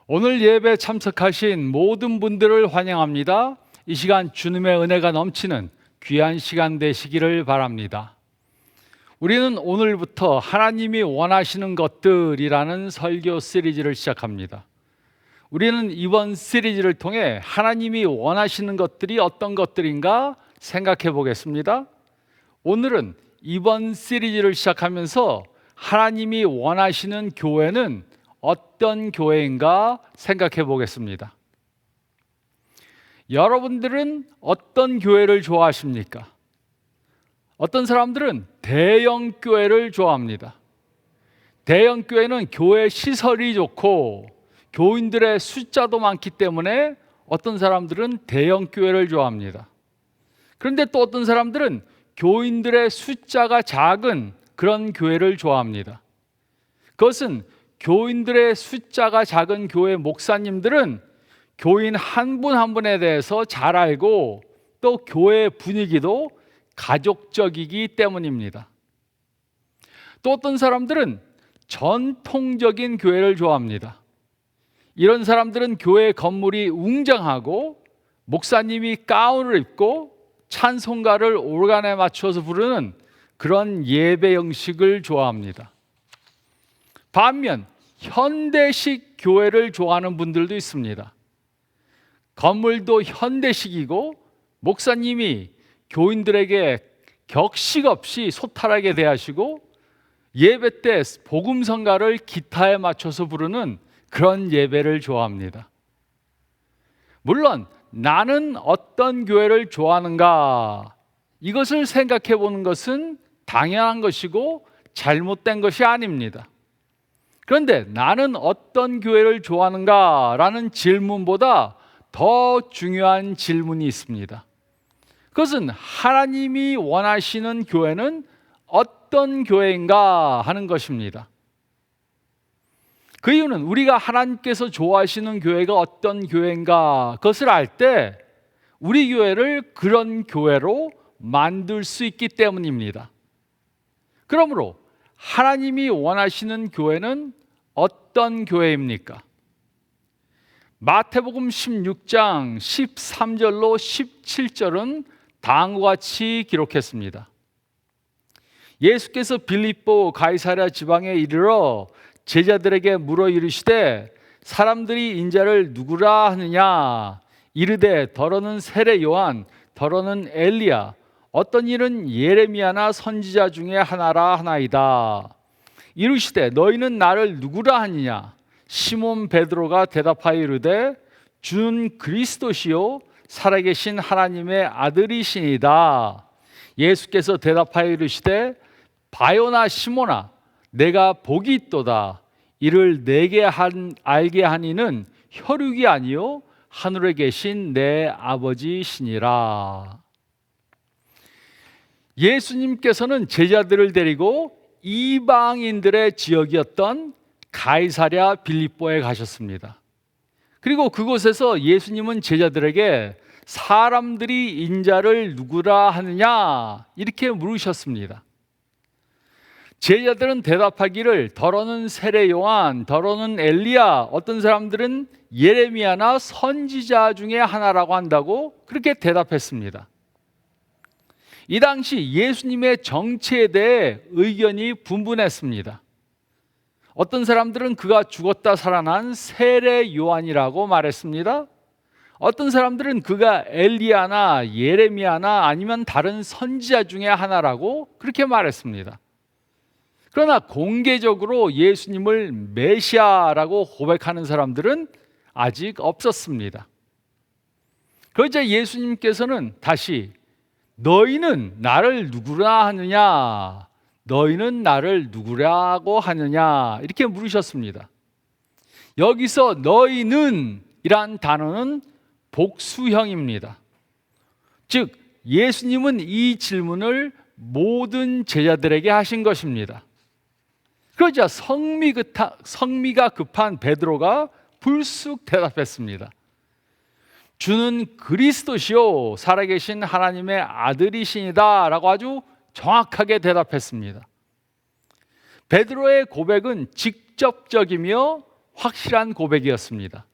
오늘 예배 참석하신 모든 분들을 환영합니다. 이 시간 주님의 은혜가 넘치는 귀한 시간 되시기를 바랍니다. 우리는 오늘부터 하나님이 원하시는 것들이라는 설교 시리즈를 시작합니다. 우리는 이번 시리즈를 통해 하나님이 원하시는 것들이 어떤 것들인가 생각해 보겠습니다. 오늘은 이번 시리즈를 시작하면서 하나님이 원하시는 교회는 어떤 교회인가 생각해 보겠습니다. 여러분들은 어떤 교회를 좋아하십니까? 어떤 사람들은 대형 교회를 좋아합니다. 대형 교회는 교회 시설이 좋고 교인들의 숫자도 많기 때문에 어떤 사람들은 대형 교회를 좋아합니다. 그런데 또 어떤 사람들은 교인들의 숫자가 작은 그런 교회를 좋아합니다. 그것은 교인들의 숫자가 작은 교회 목사님들은 교인 한 분 한 분에 대해서 잘 알고 또 교회 분위기도 가족적이기 때문입니다. 또 어떤 사람들은 전통적인 교회를 좋아합니다. 이런 사람들은 교회 건물이 웅장하고 목사님이 가운을 입고 찬송가를 오르간에 맞춰서 부르는 그런 예배 형식을 좋아합니다. 반면 현대식 교회를 좋아하는 분들도 있습니다. 건물도 현대식이고 목사님이 교인들에게 격식 없이 소탈하게 대하시고 예배 때 복음성가를 기타에 맞춰서 부르는 그런 예배를 좋아합니다. 물론 나는 어떤 교회를 좋아하는가, 이것을 생각해 보는 것은 당연한 것이고 잘못된 것이 아닙니다. 그런데 나는 어떤 교회를 좋아하는가 라는 질문보다 더 중요한 질문이 있습니다. 그것은 하나님이 원하시는 교회는 어떤 교회인가 하는 것입니다. 그 이유는 우리가 하나님께서 좋아하시는 교회가 어떤 교회인가 그것을 알 때 우리 교회를 그런 교회로 만들 수 있기 때문입니다. 그러므로 하나님이 원하시는 교회는 어떤 교회입니까? 마태복음 16장 13절로 17절은 다음과 같이 기록했습니다. 예수께서 빌립보 가이사랴 지방에 이르러 제자들에게 물어 이르시되 사람들이 인자를 누구라 하느냐? 이르되 더러는 세례 요한, 더러는 엘리야, 어떤 이는 예레미야나 선지자 중에 하나라 하나이다. 이르시되 너희는 나를 누구라 하느냐? 시몬 베드로가 대답하여 이르되 주는 그리스도시요 살아계신 하나님의 아들이시니이다. 예수께서 대답하여 이르시되 바요나 시몬아, 내가 복이 있도다. 이를 내게 알게 하니는 혈육이 아니요 하늘에 계신 내 아버지시니라. 예수님께서는 제자들을 데리고 이방인들의 지역이었던 가이사랴 빌립보에 가셨습니다. 그리고 그곳에서 예수님은 제자들에게 사람들이 인자를 누구라 하느냐 이렇게 물으셨습니다. 제자들은 대답하기를 더러는 세례 요한, 더러는 엘리야, 어떤 사람들은 예레미야나 선지자 중에 하나라고 한다고 그렇게 대답했습니다. 이 당시 예수님의 정체에 대해 의견이 분분했습니다. 어떤 사람들은 그가 죽었다 살아난 세례 요한이라고 말했습니다. 어떤 사람들은 그가 엘리야나 예레미야나 아니면 다른 선지자 중에 하나라고 그렇게 말했습니다. 그러나 공개적으로 예수님을 메시아라고 고백하는 사람들은 아직 없었습니다. 그러자 예수님께서는 다시 너희는 나를 누구라 하느냐? 너희는 나를 누구라고 하느냐? 이렇게 물으셨습니다. 여기서 너희는 이란 단어는 복수형입니다. 즉 예수님은 이 질문을 모든 제자들에게 하신 것입니다. 그러자 성미가 급한 베드로가 불쑥 대답했습니다. 주는 그리스도시요 살아계신 하나님의 아들이시니다 라고 아주 정확하게 대답했습니다. 베드로의 고백은 직접적이며 확실한 고백이었습니다.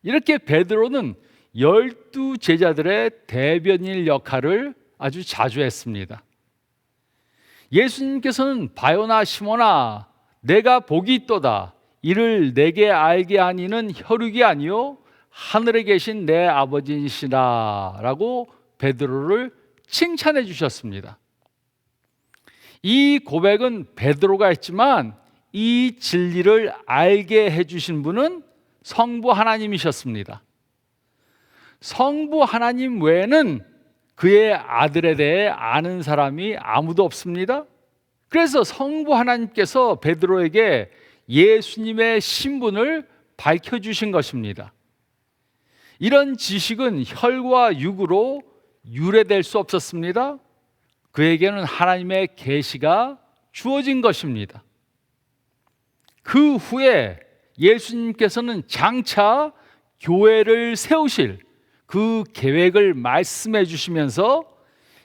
이렇게 베드로는 12제자들의 대변인 역할을 아주 자주 했습니다. 예수님께서는 바요나 시몬아 내가 복이 있도다 이를 내게 알게 하니는 혈육이 아니요 하늘에 계신 내 아버지시라 라고 베드로를 칭찬해 주셨습니다. 이 고백은 베드로가 했지만 이 진리를 알게 해주신 분은 성부 하나님이셨습니다. 성부 하나님 외에는 그의 아들에 대해 아는 사람이 아무도 없습니다. 그래서 성부 하나님께서 베드로에게 예수님의 신분을 밝혀주신 것입니다. 이런 지식은 혈과 육으로 유래될 수 없었습니다. 그에게는 하나님의 계시가 주어진 것입니다. 그 후에 예수님께서는 장차 교회를 세우실 그 계획을 말씀해 주시면서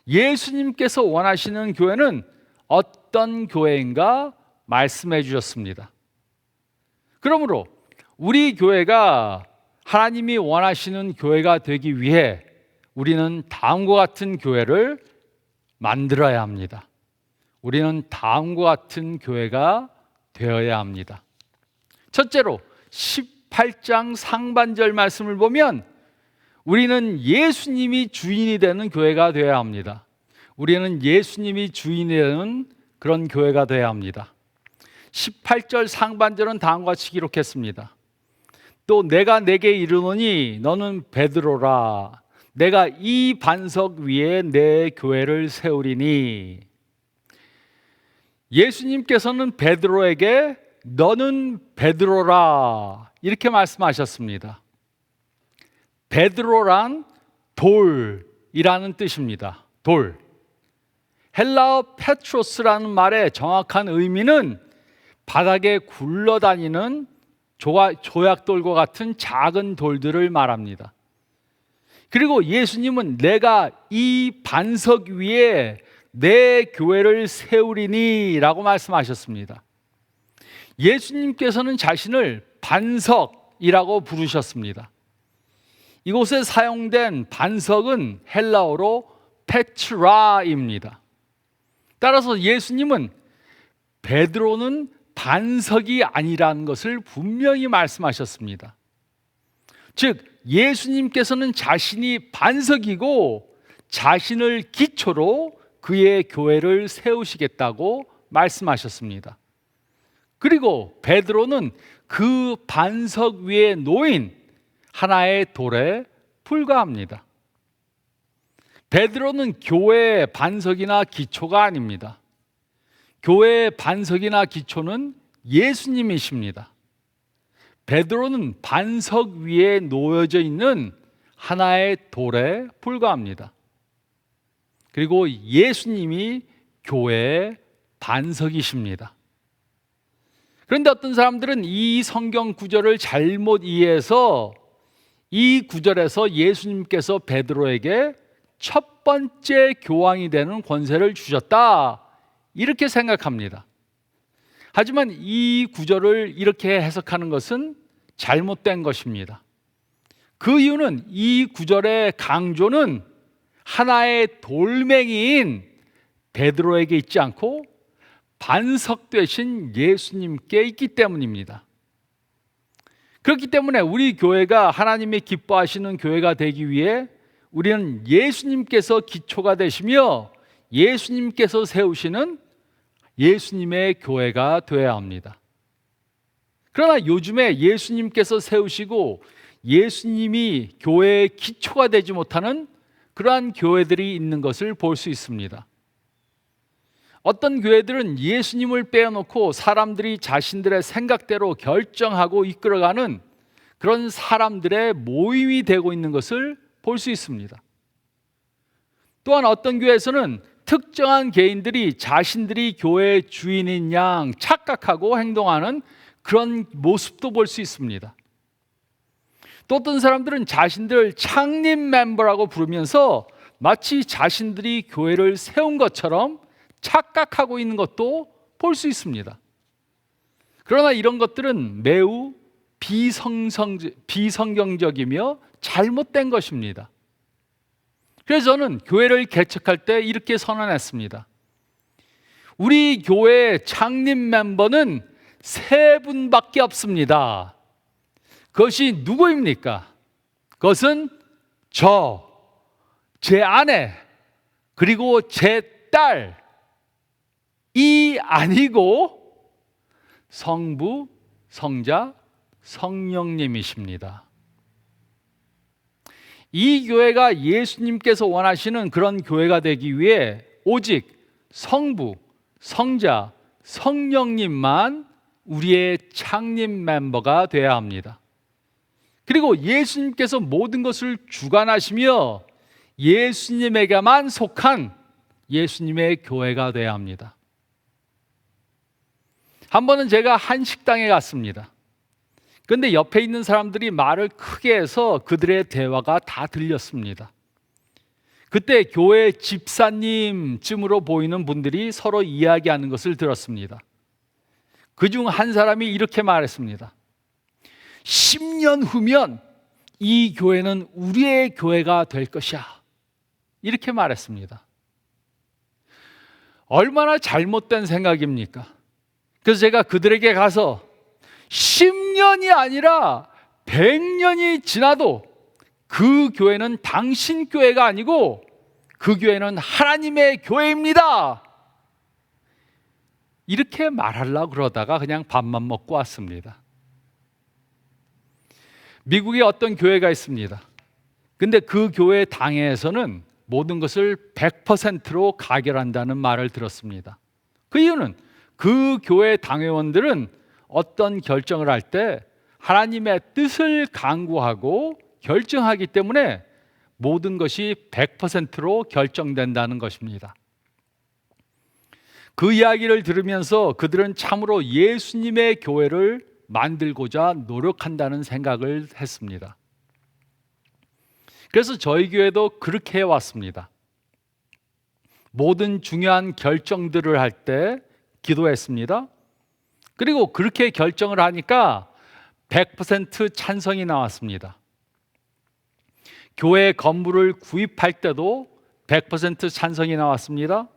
예수님께서 원하시는 교회는 어떤 교회인가 말씀해 주셨습니다. 그러므로 우리 교회가 하나님이 원하시는 교회가 되기 위해 우리는 다음과 같은 교회를 만들어야 합니다. 우리는 다음과 같은 교회가 되어야 합니다. 첫째로 18장 상반절 말씀을 보면 우리는 예수님이 주인이 되는 교회가 되어야 합니다. 우리는 예수님이 주인이 되는 그런 교회가 되어야 합니다. 18절 상반절은 다음과 같이 기록했습니다. 또 내가 내게 이르노니 너는 베드로라 내가 이 반석 위에 내 교회를 세우리니. 예수님께서는 베드로에게 너는 베드로라 이렇게 말씀하셨습니다. 베드로란 돌이라는 뜻입니다. 돌. 헬라어 페트로스라는 말의 정확한 의미는 바닥에 굴러다니는 조약돌과 같은 작은 돌들을 말합니다. 그리고 예수님은 내가 이 반석 위에 내 교회를 세우리니 라고 말씀하셨습니다. 예수님께서는 자신을 반석이라고 부르셨습니다. 이곳에 사용된 반석은 헬라어로 페트라입니다. 따라서 예수님은 베드로는 반석이 아니라는 것을 분명히 말씀하셨습니다. 즉 예수님께서는 자신이 반석이고 자신을 기초로 그의 교회를 세우시겠다고 말씀하셨습니다. 그리고 베드로는 그 반석 위에 놓인 하나의 돌에 불과합니다. 베드로는 교회의 반석이나 기초가 아닙니다. 교회의 반석이나 기초는 예수님이십니다. 베드로는 반석 위에 놓여져 있는 하나의 돌에 불과합니다. 그리고 예수님이 교회의 반석이십니다. 그런데 어떤 사람들은 이 성경 구절을 잘못 이해해서 이 구절에서 예수님께서 베드로에게 첫 번째 교황이 되는 권세를 주셨다 이렇게 생각합니다. 하지만 이 구절을 이렇게 해석하는 것은 잘못된 것입니다. 그 이유는 이 구절의 강조는 하나의 돌멩이인 베드로에게 있지 않고 반석 되신 예수님께 있기 때문입니다. 그렇기 때문에 우리 교회가 하나님이 기뻐하시는 교회가 되기 위해 우리는 예수님께서 기초가 되시며 예수님께서 세우시는 예수님의 교회가 되어야 합니다. 그러나 요즘에 예수님께서 세우시고 예수님이 교회의 기초가 되지 못하는 그러한 교회들이 있는 것을 볼 수 있습니다. 어떤 교회들은 예수님을 빼어놓고 사람들이 자신들의 생각대로 결정하고 이끌어가는 그런 사람들의 모임이 되고 있는 것을 볼 수 있습니다. 또한 어떤 교회에서는 특정한 개인들이 자신들이 교회의 주인인 양 착각하고 행동하는 그런 모습도 볼 수 있습니다. 또 어떤 사람들은 자신들을 창립 멤버라고 부르면서 마치 자신들이 교회를 세운 것처럼 착각하고 있는 것도 볼 수 있습니다. 그러나 이런 것들은 매우 비성경적이며 잘못된 것입니다. 그래서 저는 교회를 개척할 때 이렇게 선언했습니다. 우리 교회 창립 멤버는 3분밖에 없습니다. 그것이 누구입니까? 그것은 제 아내, 그리고 제 딸이 아니고 성부, 성자, 성령님이십니다. 이 교회가 예수님께서 원하시는 그런 교회가 되기 위해 오직 성부, 성자, 성령님만 우리의 창립 멤버가 되어야 합니다. 그리고 예수님께서 모든 것을 주관하시며 예수님에게만 속한 예수님의 교회가 되어야 합니다. 한 번은 제가 한 식당에 갔습니다. 그런데 옆에 있는 사람들이 말을 크게 해서 그들의 대화가 다 들렸습니다. 그때 교회 집사님쯤으로 보이는 분들이 서로 이야기하는 것을 들었습니다. 그중 한 사람이 이렇게 말했습니다. 10년 후면 이 교회는 우리의 교회가 될 것이야. 이렇게 말했습니다. 얼마나 잘못된 생각입니까? 그래서 제가 그들에게 가서 10년이 아니라 100년이 지나도 그 교회는 당신 교회가 아니고 그 교회는 하나님의 교회입니다. 이렇게 말하려고 그러다가 그냥 밥만 먹고 왔습니다. 미국에 어떤 교회가 있습니다. 근데 그 교회 당회에서는 모든 것을 100%로 가결한다는 말을 들었습니다. 그 이유는 그 교회 당회원들은 어떤 결정을 할 때 하나님의 뜻을 강구하고 결정하기 때문에 모든 것이 100%로 결정된다는 것입니다. 그 이야기를 들으면서 그들은 참으로 예수님의 교회를 만들고자 노력한다는 생각을 했습니다. 그래서 저희 교회도 그렇게 해왔습니다. 모든 중요한 결정들을 할 때 기도했습니다. 그리고 그렇게 결정을 하니까 100% 찬성이 나왔습니다. 교회 건물을 구입할 때도 100% 찬성이 나왔습니다.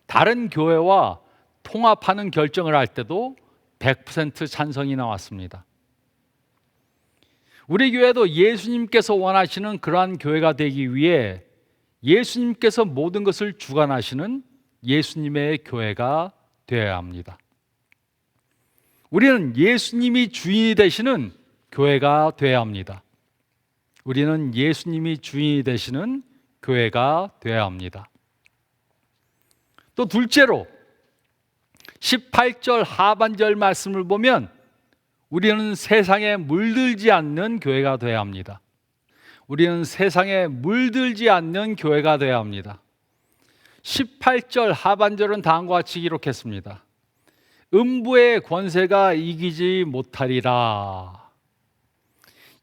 다른 교회와 통합하는 결정을 할 때도 100% 찬성이 나왔습니다. 우리 교회도 예수님께서 원하시는 그러한 교회가 되기 위해 예수님께서 모든 것을 주관하시는 예수님의 교회가 되어야 합니다. 우리는 예수님이 주인이 되시는 교회가 되어야 합니다. 우리는 예수님이 주인이 되시는 교회가 되어야 합니다. 또 둘째로 18절 하반절 말씀을 보면 우리는 세상에 물들지 않는 교회가 되어야 합니다. 우리는 세상에 물들지 않는 교회가 되어야 합니다. 18절 하반절은 다음과 같이 기록했습니다. 음부의 권세가 이기지 못하리라.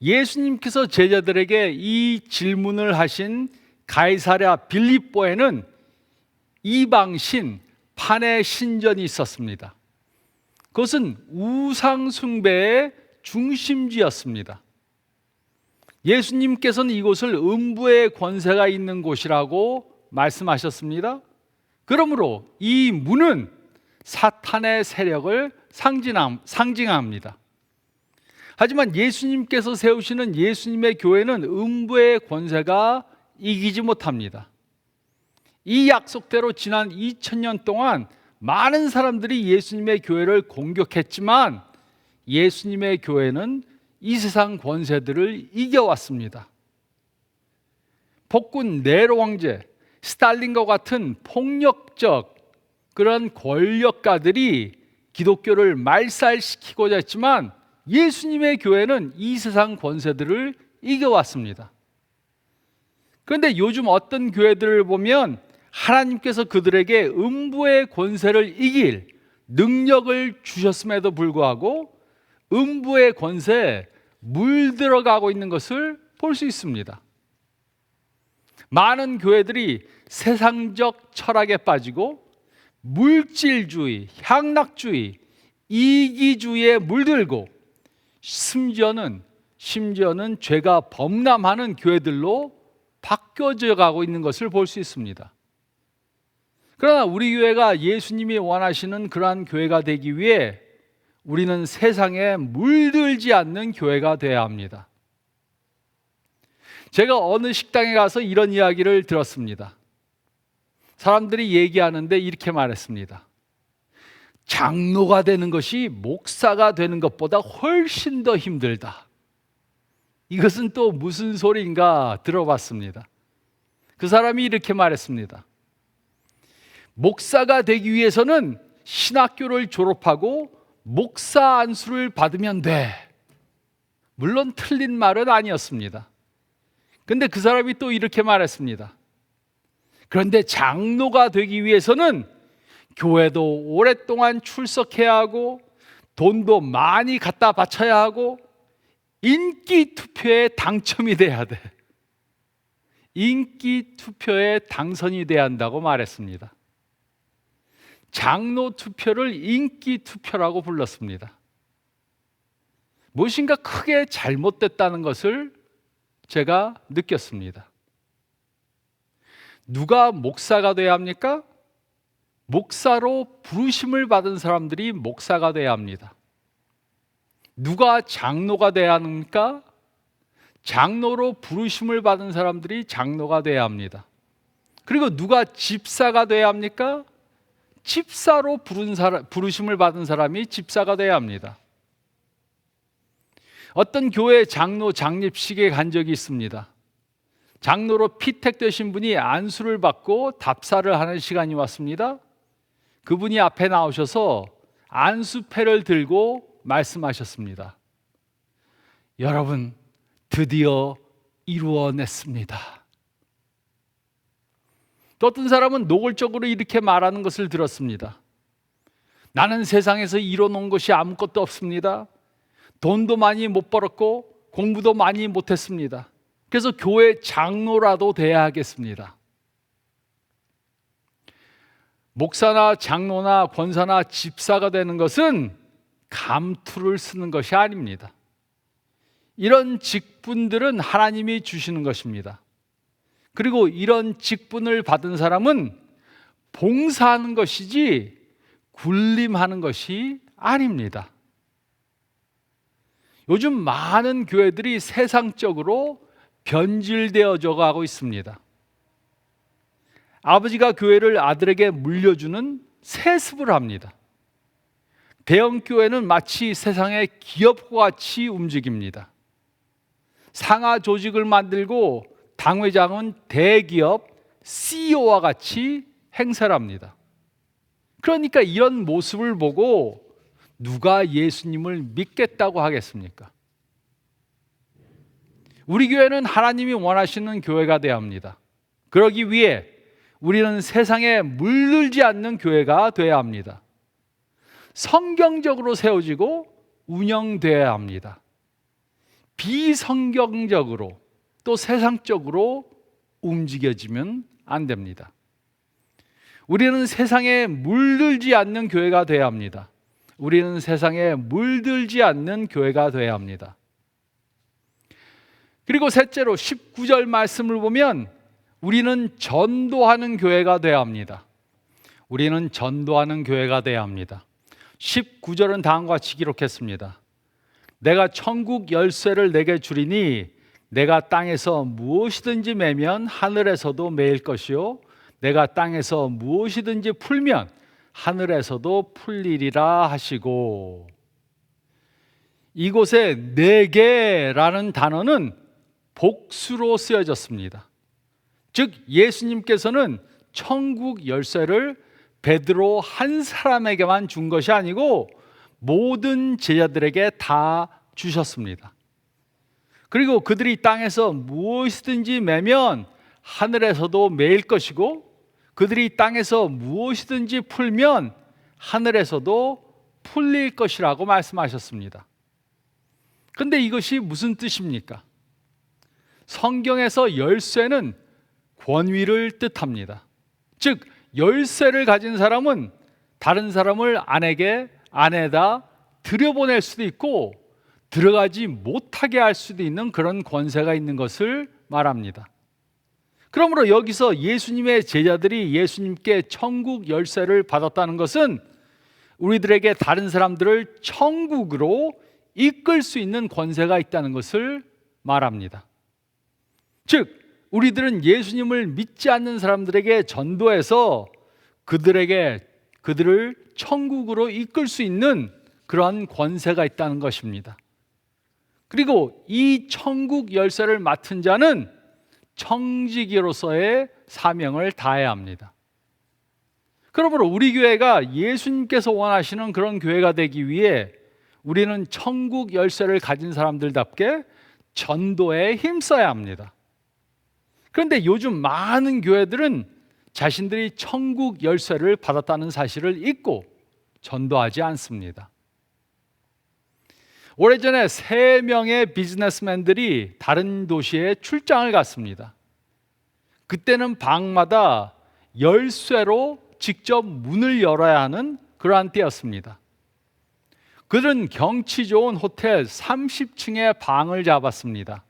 예수님께서 제자들에게 이 질문을 하신 가이사랴 빌립보에는 이방신 판의 신전이 있었습니다. 그것은 우상 숭배의 중심지였습니다. 예수님께서는 이곳을 음부의 권세가 있는 곳이라고 말씀하셨습니다. 그러므로 이 문은 사탄의 세력을 상징합니다. 하지만 예수님께서 세우시는 예수님의 교회는 음부의 권세가 이기지 못합니다. 이 약속대로 지난 2000년 동안 많은 사람들이 예수님의 교회를 공격했지만 예수님의 교회는 이 세상 권세들을 이겨왔습니다. 폭군 네로 황제, 스탈린과 같은 폭력적 그런 권력가들이 기독교를 말살시키고자 했지만 예수님의 교회는 이 세상 권세들을 이겨왔습니다. 그런데 요즘 어떤 교회들을 보면 하나님께서 그들에게 음부의 권세를 이길 능력을 주셨음에도 불구하고 음부의 권세에 물들어가고 있는 것을 볼 수 있습니다. 많은 교회들이 세상적 철학에 빠지고 물질주의, 향락주의, 이기주의에 물들고 심지어는 죄가 범람하는 교회들로 바뀌어져 가고 있는 것을 볼 수 있습니다. 그러나 우리 교회가 예수님이 원하시는 그러한 교회가 되기 위해 우리는 세상에 물들지 않는 교회가 되어야 합니다. 제가 어느 식당에 가서 이런 이야기를 들었습니다. 사람들이 얘기하는데 이렇게 말했습니다. 장로가 되는 것이 목사가 되는 것보다 훨씬 더 힘들다. 이것은 또 무슨 소리인가 들어봤습니다. 그 사람이 이렇게 말했습니다. 목사가 되기 위해서는 신학교를 졸업하고 목사 안수를 받으면 돼. 물론 틀린 말은 아니었습니다. 근데 그 사람이 또 이렇게 말했습니다. 그런데 장로가 되기 위해서는 교회도 오랫동안 출석해야 하고 돈도 많이 갖다 바쳐야 하고 인기 투표에 당첨이 돼야 돼. 인기 투표에 당선이 돼야 한다고 말했습니다. 장로 투표를 인기 투표라고 불렀습니다. 무엇인가 크게 잘못됐다는 것을 제가 느꼈습니다. 누가 목사가 돼야 합니까? 목사로 부르심을 받은 사람들이 목사가 돼야 합니다. 누가 장로가 돼야 합니까? 장로로 부르심을 받은 사람들이 장로가 돼야 합니다. 그리고 누가 집사가 돼야 합니까? 집사로 부르심을 받은 사람이 집사가 돼야 합니다. 어떤 교회 장로 장립식에 간 적이 있습니다. 장로로 피택되신 분이 안수를 받고 답사를 하는 시간이 왔습니다. 그분이 앞에 나오셔서 안수패를 들고 말씀하셨습니다. 여러분, 드디어 이루어냈습니다. 또 어떤 사람은 노골적으로 이렇게 말하는 것을 들었습니다. 나는 세상에서 이뤄놓은 것이 아무것도 없습니다. 돈도 많이 못 벌었고 공부도 많이 못했습니다. 그래서 교회 장로라도 돼야 하겠습니다. 목사나 장로나 권사나 집사가 되는 것은 감투를 쓰는 것이 아닙니다. 이런 직분들은 하나님이 주시는 것입니다. 그리고 이런 직분을 받은 사람은 봉사하는 것이지 군림하는 것이 아닙니다. 요즘 많은 교회들이 세상적으로 변질되어져 가고 있습니다. 아버지가 교회를 아들에게 물려주는 세습을 합니다. 대형 교회는 마치 세상의 기업과 같이 움직입니다. 상하 조직을 만들고 당회장은 대기업 CEO와 같이 행사를 합니다. 그러니까 이런 모습을 보고 누가 예수님을 믿겠다고 하겠습니까? 우리 교회는 하나님이 원하시는 교회가 되어야 합니다. 그러기 위해 우리는 세상에 물들지 않는 교회가 되어야 합니다. 성경적으로 세워지고 운영되어야 합니다. 비성경적으로 또 세상적으로 움직여지면 안 됩니다. 우리는 세상에 물들지 않는 교회가 되어야 합니다. 우리는 세상에 물들지 않는 교회가 되어야 합니다. 그리고 셋째로 19절 말씀을 보면 우리는 전도하는 교회가 되어야 합니다. 우리는 전도하는 교회가 되어야 합니다. 19절은 다음과 같이 기록했습니다. 내가 천국 열쇠를 내게 주리니 내가 땅에서 무엇이든지 매면 하늘에서도 매일 것이요 내가 땅에서 무엇이든지 풀면 하늘에서도 풀리리라 하시고, 이곳에 내게라는 단어는 복수로 쓰여졌습니다. 즉 예수님께서는 천국 열쇠를 베드로 한 사람에게만 준 것이 아니고 모든 제자들에게 다 주셨습니다. 그리고 그들이 땅에서 무엇이든지 매면 하늘에서도 매일 것이고 그들이 땅에서 무엇이든지 풀면 하늘에서도 풀릴 것이라고 말씀하셨습니다. 그런데 이것이 무슨 뜻입니까? 성경에서 열쇠는 권위를 뜻합니다. 즉 열쇠를 가진 사람은 다른 사람을 안에다 들여보낼 수도 있고 들어가지 못하게 할 수도 있는 그런 권세가 있는 것을 말합니다. 그러므로 여기서 예수님의 제자들이 예수님께 천국 열쇠를 받았다는 것은 우리들에게 다른 사람들을 천국으로 이끌 수 있는 권세가 있다는 것을 말합니다. 즉, 우리들은 예수님을 믿지 않는 사람들에게 전도해서 그들을 천국으로 이끌 수 있는 그러한 권세가 있다는 것입니다. 그리고 이 천국 열쇠를 맡은 자는 청지기로서의 사명을 다해야 합니다. 그러므로 우리 교회가 예수님께서 원하시는 그런 교회가 되기 위해 우리는 천국 열쇠를 가진 사람들답게 전도에 힘써야 합니다. 그런데 요즘 많은 교회들은 자신들이 천국 열쇠를 받았다는 사실을 잊고 전도하지 않습니다. 오래전에 3명의 비즈니스맨들이 다른 도시에 출장을 갔습니다. 그때는 방마다 열쇠로 직접 문을 열어야 하는 그러한 때였습니다. 그들은 경치 좋은 호텔 30층의 방을 잡았습니다.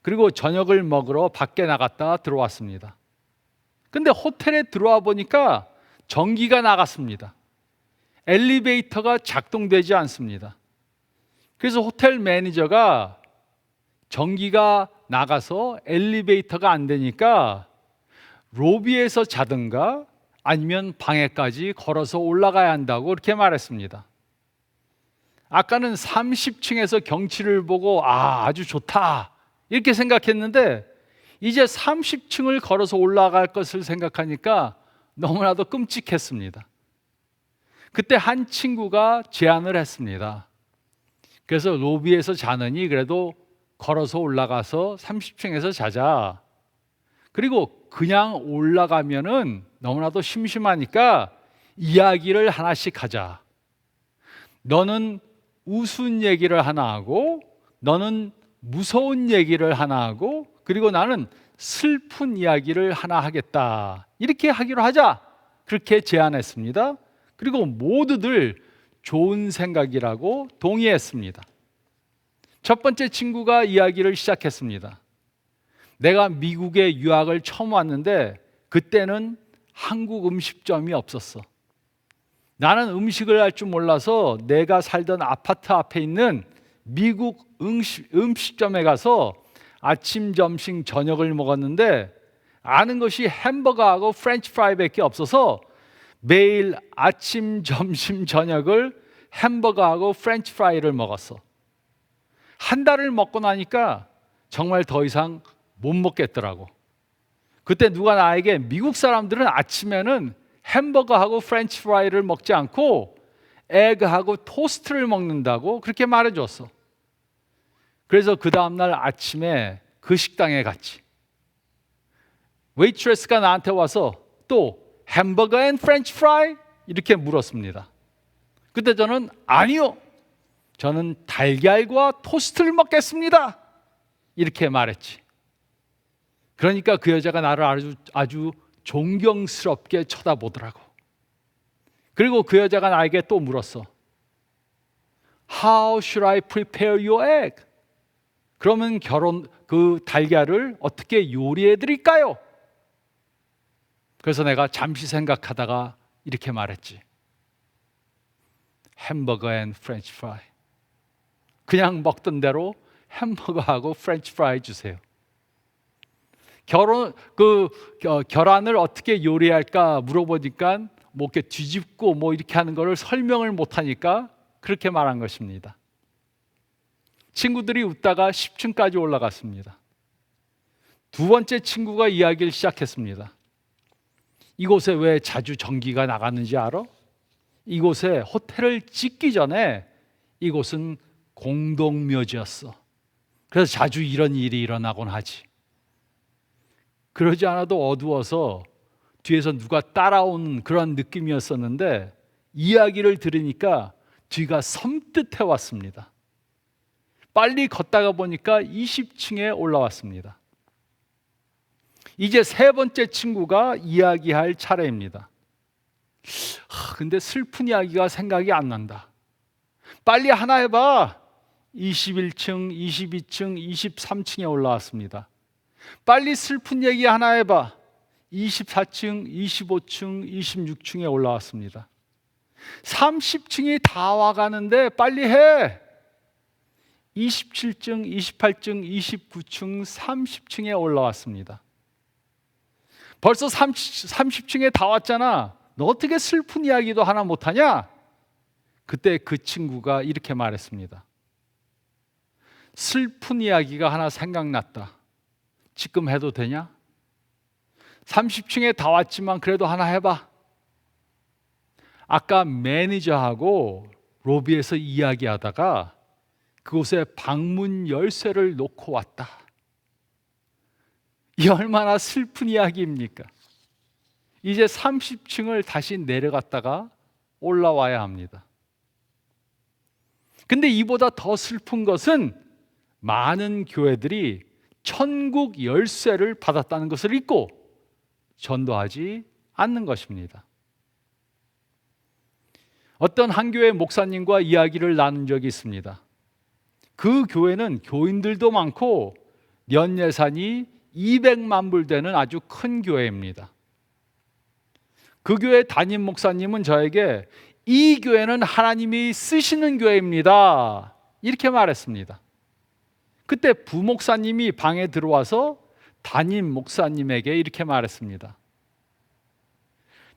그리고 저녁을 먹으러 밖에 나갔다 들어왔습니다. 근데 호텔에 들어와 보니까 전기가 나갔습니다. 엘리베이터가 작동되지 않습니다. 그래서 호텔 매니저가 전기가 나가서 엘리베이터가 안 되니까 로비에서 자든가 아니면 방에까지 걸어서 올라가야 한다고 그렇게 말했습니다. 아까는 30층에서 경치를 보고 아주 좋다 이렇게 생각했는데 이제 30층을 걸어서 올라갈 것을 생각하니까 너무나도 끔찍했습니다. 그때 한 친구가 제안을 했습니다. 그래서 로비에서 자느니 그래도 걸어서 올라가서 30층에서 자자. 그리고 그냥 올라가면은 너무나도 심심하니까 이야기를 하나씩 하자. 너는 우스운 얘기를 하나 하고, 너는 무서운 얘기를 하나 하고, 그리고 나는 슬픈 이야기를 하나 하겠다. 이렇게 하기로 하자. 그렇게 제안했습니다. 그리고 모두들 좋은 생각이라고 동의했습니다. 첫 번째 친구가 이야기를 시작했습니다. 내가 미국에 유학을 처음 왔는데 그때는 한국 음식점이 없었어. 나는 음식을 할 줄 몰라서 내가 살던 아파트 앞에 있는 미국 음식점에 가서 아침, 점심, 저녁을 먹었는데 아는 것이 햄버거하고 프렌치 프라이밖에 없어서 매일 아침, 점심, 저녁을 햄버거하고 프렌치 프라이를 먹었어. 한 달을 먹고 나니까 정말 더 이상 못 먹겠더라고. 그때 누가 나에게 미국 사람들은 아침에는 햄버거하고 프렌치 프라이를 먹지 않고 에그하고 토스트를 먹는다고 그렇게 말해줬어. 그래서 그 다음날 아침에 그 식당에 갔지. 웨이트레스가 나한테 와서 또 햄버거 앤 프렌치 프라이? 이렇게 물었습니다. 그때 저는 아니요. 저는 달걀과 토스트를 먹겠습니다. 이렇게 말했지. 그러니까 그 여자가 나를 아주 존경스럽게 쳐다보더라고. 그리고 그 여자가 나에게 또 물었어. How should I prepare your egg? 그러면 그 달걀을 어떻게 요리해 드릴까요? 그래서 내가 잠시 생각하다가 이렇게 말했지. 햄버거 앤 프렌치 프라이. 그냥 먹던 대로 햄버거하고 프렌치 프라이 주세요. 계란을 어떻게 요리할까 물어보니까 뭐 이렇게 뒤집고 뭐 이렇게 하는 거를 설명을 못 하니까 그렇게 말한 것입니다. 친구들이 웃다가 10층까지 올라갔습니다. 두 번째 친구가 이야기를 시작했습니다. 이곳에 왜 자주 전기가 나갔는지 알아? 이곳에 호텔을 짓기 전에 이곳은 공동묘지였어. 그래서 자주 이런 일이 일어나곤 하지. 그러지 않아도 어두워서 뒤에서 누가 따라오는 그런 느낌이었었는데 이야기를 들으니까 뒤가 섬뜩해 왔습니다. 빨리 걷다가 보니까 20층에 올라왔습니다. 이제 세 번째 친구가 이야기할 차례입니다. 근데 슬픈 이야기가 생각이 안 난다. 빨리 하나 해봐. 21층, 22층, 23층에 올라왔습니다. 빨리 슬픈 얘기 하나 해봐. 24층, 25층, 26층에 올라왔습니다. 30층이 다 와가는데 빨리 해. 27층, 28층, 29층, 30층에 올라왔습니다. 벌써 30층에 다 왔잖아. 너 어떻게 슬픈 이야기도 하나 못하냐? 그때 그 친구가 이렇게 말했습니다. 슬픈 이야기가 하나 생각났다. 지금 해도 되냐? 30층에 다 왔지만 그래도 하나 해봐. 아까 매니저하고 로비에서 이야기하다가 그곳에 방문 열쇠를 놓고 왔다. 이 얼마나 슬픈 이야기입니까? 이제 30층을 다시 내려갔다가 올라와야 합니다. 근데 이보다 더 슬픈 것은 많은 교회들이 천국 열쇠를 받았다는 것을 잊고 전도하지 않는 것입니다. 어떤 한 교회 목사님과 이야기를 나눈 적이 있습니다. 그 교회는 교인들도 많고 연 예산이 200만 불 되는 아주 큰 교회입니다. 그 교회 담임 목사님은 저에게 이 교회는 하나님이 쓰시는 교회입니다. 이렇게 말했습니다. 그때 부목사님이 방에 들어와서 담임 목사님에게 이렇게 말했습니다.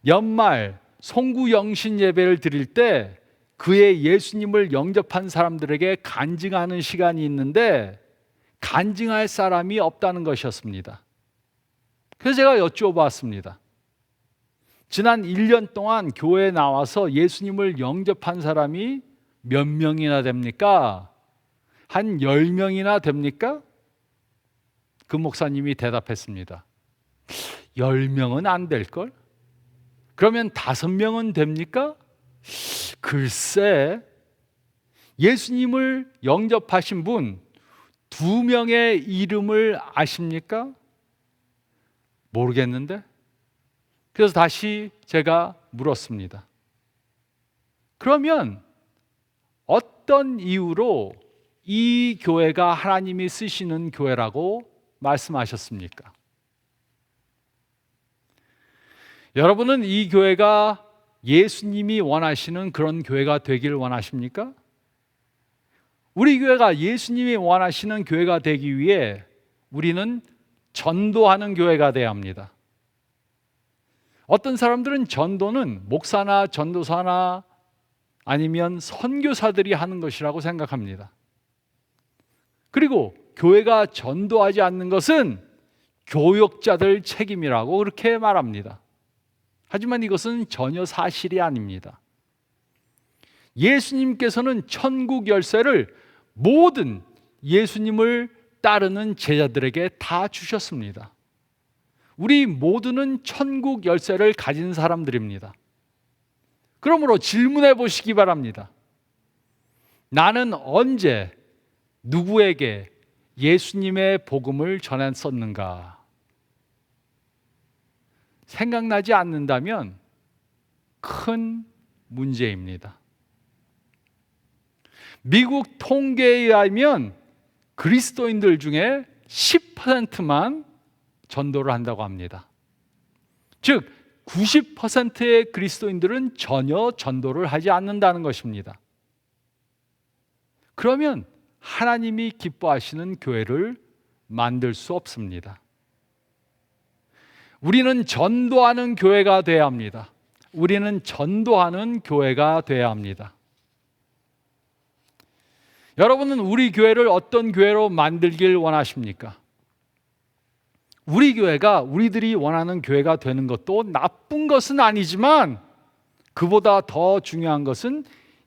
연말 송구영신 예배를 드릴 때 그의 예수님을 영접한 사람들에게 간증하는 시간이 있는데 간증할 사람이 없다는 것이었습니다. 그래서 제가 여쭈어봤습니다. 지난 1년 동안 교회에 나와서 예수님을 영접한 사람이 몇 명이나 됩니까? 한 10명이나 됩니까? 그 목사님이 대답했습니다. 10명은 안 될걸? 그러면 5명은 됩니까? 글쎄, 예수님을 영접하신 분 2명의 이름을 아십니까? 모르겠는데? 그래서 다시 제가 물었습니다. 그러면 어떤 이유로 이 교회가 하나님이 쓰시는 교회라고 말씀하셨습니까? 여러분은 이 교회가 예수님이 원하시는 그런 교회가 되길 원하십니까? 우리 교회가 예수님이 원하시는 교회가 되기 위해 우리는 전도하는 교회가 되어야 합니다. 어떤 사람들은 전도는 목사나 전도사나 아니면 선교사들이 하는 것이라고 생각합니다. 그리고 교회가 전도하지 않는 것은 교역자들 책임이라고 그렇게 말합니다. 하지만 이것은 전혀 사실이 아닙니다. 예수님께서는 천국 열쇠를 모든 예수님을 따르는 제자들에게 다 주셨습니다. 우리 모두는 천국 열쇠를 가진 사람들입니다. 그러므로 질문해 보시기 바랍니다. 나는 언제 누구에게 예수님의 복음을 전했었는가? 생각나지 않는다면 큰 문제입니다. 미국 통계에 의하면 그리스도인들 중에 10%만 전도를 한다고 합니다. 즉 90%의 그리스도인들은 전혀 전도를 하지 않는다는 것입니다. 그러면 하나님이 기뻐하시는 교회를 만들 수 없습니다. 우리는 전도하는 교회가 되어야 합니다. 우리는 전도하는 교회가 되어야 합니다. 여러분은 우리 교회를 어떤 교회로 만들길 원하십니까? 우리 교회가 우리들이 원하는 교회가 되는 것도 나쁜 것은 아니지만 그보다 더 중요한 것은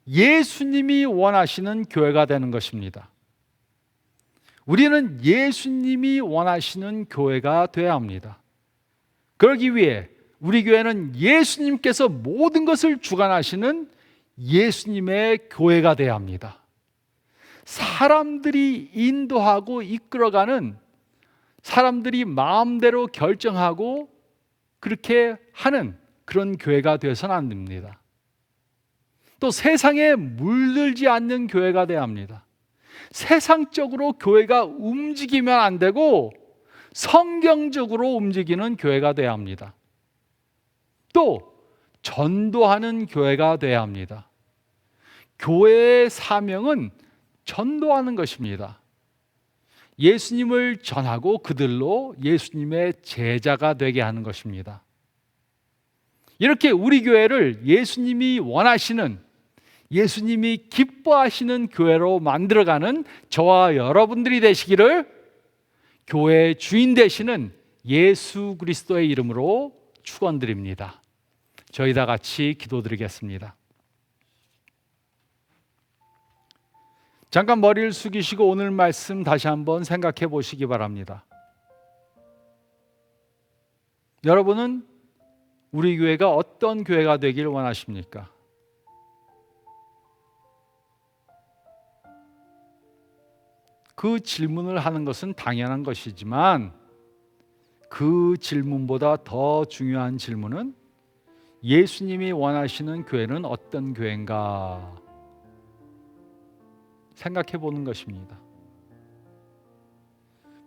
예수님이 원하시는 교회가 되는 것입니다. 우리는 예수님이 원하시는 교회가 되어야 합니다. 그러기 위해 우리 교회는 예수님께서 모든 것을 주관하시는 예수님의 교회가 되어야 합니다. 사람들이 인도하고 이끌어가는, 사람들이 마음대로 결정하고 그렇게 하는 그런 교회가 되어서는 안 됩니다. 또 세상에 물들지 않는 교회가 되어야 합니다. 세상적으로 교회가 움직이면 안 되고 성경적으로 움직이는 교회가 돼야 합니다. 또 전도하는 교회가 돼야 합니다. 교회의 사명은 전도하는 것입니다. 예수님을 전하고 그들로 예수님의 제자가 되게 하는 것입니다. 이렇게 우리 교회를 예수님이 원하시는, 예수님이 기뻐하시는 교회로 만들어가는 저와 여러분들이 되시기를 교회의 주인 되시는 예수 그리스도의 이름으로 축원드립니다. 저희 다 같이 기도드리겠습니다. 잠깐 머리를 숙이시고 오늘 말씀 다시 한번 생각해 보시기 바랍니다. 여러분은 우리 교회가 어떤 교회가 되길 원하십니까? 그 질문을 하는 것은 당연한 것이지만 그 질문보다 더 중요한 질문은 예수님이 원하시는 교회는 어떤 교회인가 생각해 보는 것입니다.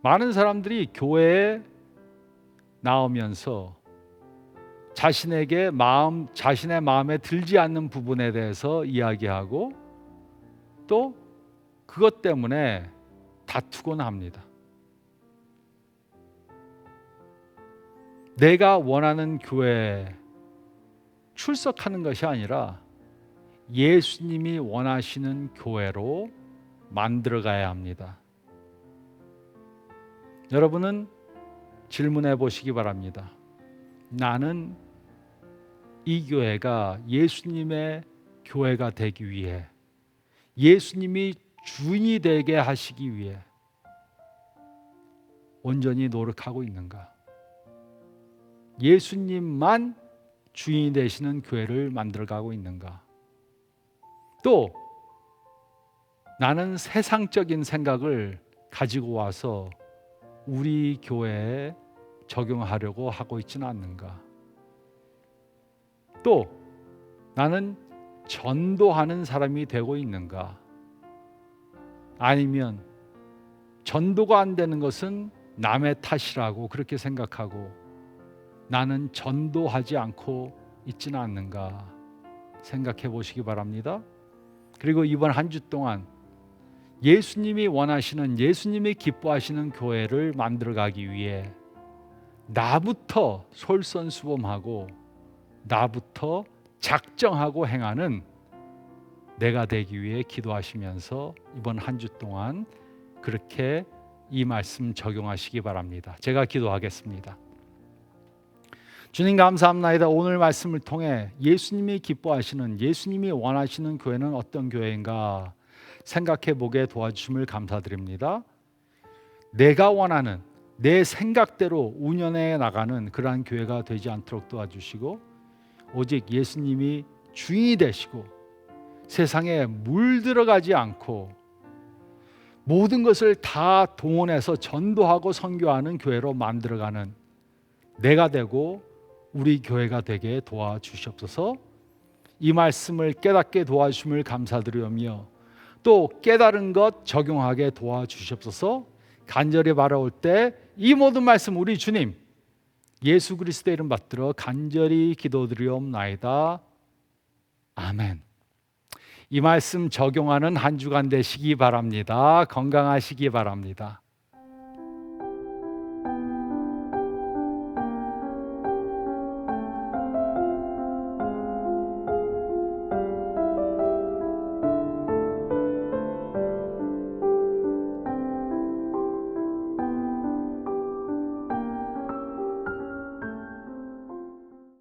많은 사람들이 교회에 나오면서 자신의 마음에 들지 않는 부분에 대해서 이야기하고 또 그것 때문에 다투곤 합니다. 내가 원하는 교회에 출석하는 것이 아니라 예수님이 원하시는 교회로 만들어 가야 합니다. 여러분은 질문해 보시기 바랍니다. 나는 이 교회가 예수님의 교회가 되기 위해, 예수님이 주인이 되게 하시기 위해 온전히 노력하고 있는가? 예수님만 주인이 되시는 교회를 만들어가고 있는가? 또 나는 세상적인 생각을 가지고 와서 우리 교회에 적용하려고 하고 있지는 않는가? 또 나는 전도하는 사람이 되고 있는가? 아니면 전도가 안 되는 것은 남의 탓이라고 그렇게 생각하고 나는 전도하지 않고 있지는 않는가 생각해 보시기 바랍니다. 그리고 이번 한 주 동안 예수님이 원하시는, 예수님이 기뻐하시는 교회를 만들어가기 위해 나부터 솔선수범하고 나부터 작정하고 행하는 내가 되기 위해 기도하시면서 이번 한 주 동안 그렇게 이 말씀 적용하시기 바랍니다. 제가 기도하겠습니다. 주님 감사합니다. 오늘 말씀을 통해 예수님이 기뻐하시는, 예수님이 원하시는 교회는 어떤 교회인가 생각해 보게 도와주심을 감사드립니다. 내가 원하는 내 생각대로 운영해 나가는 그러한 교회가 되지 않도록 도와주시고 오직 예수님이 주인이 되시고 세상에 물들어가지 않고 모든 것을 다 동원해서 전도하고 선교하는 교회로 만들어가는 내가 되고 우리 교회가 되게 도와주시옵소서. 이 말씀을 깨닫게 도와주심을 감사드리며 또 깨달은 것 적용하게 도와주시옵소서. 간절히 바라올 때 이 모든 말씀 우리 주님 예수 그리스도의 이름 받들어 간절히 기도드리옵나이다. 아멘. 이 말씀 적용하는 한 주간 되시기 바랍니다. 건강하시기 바랍니다.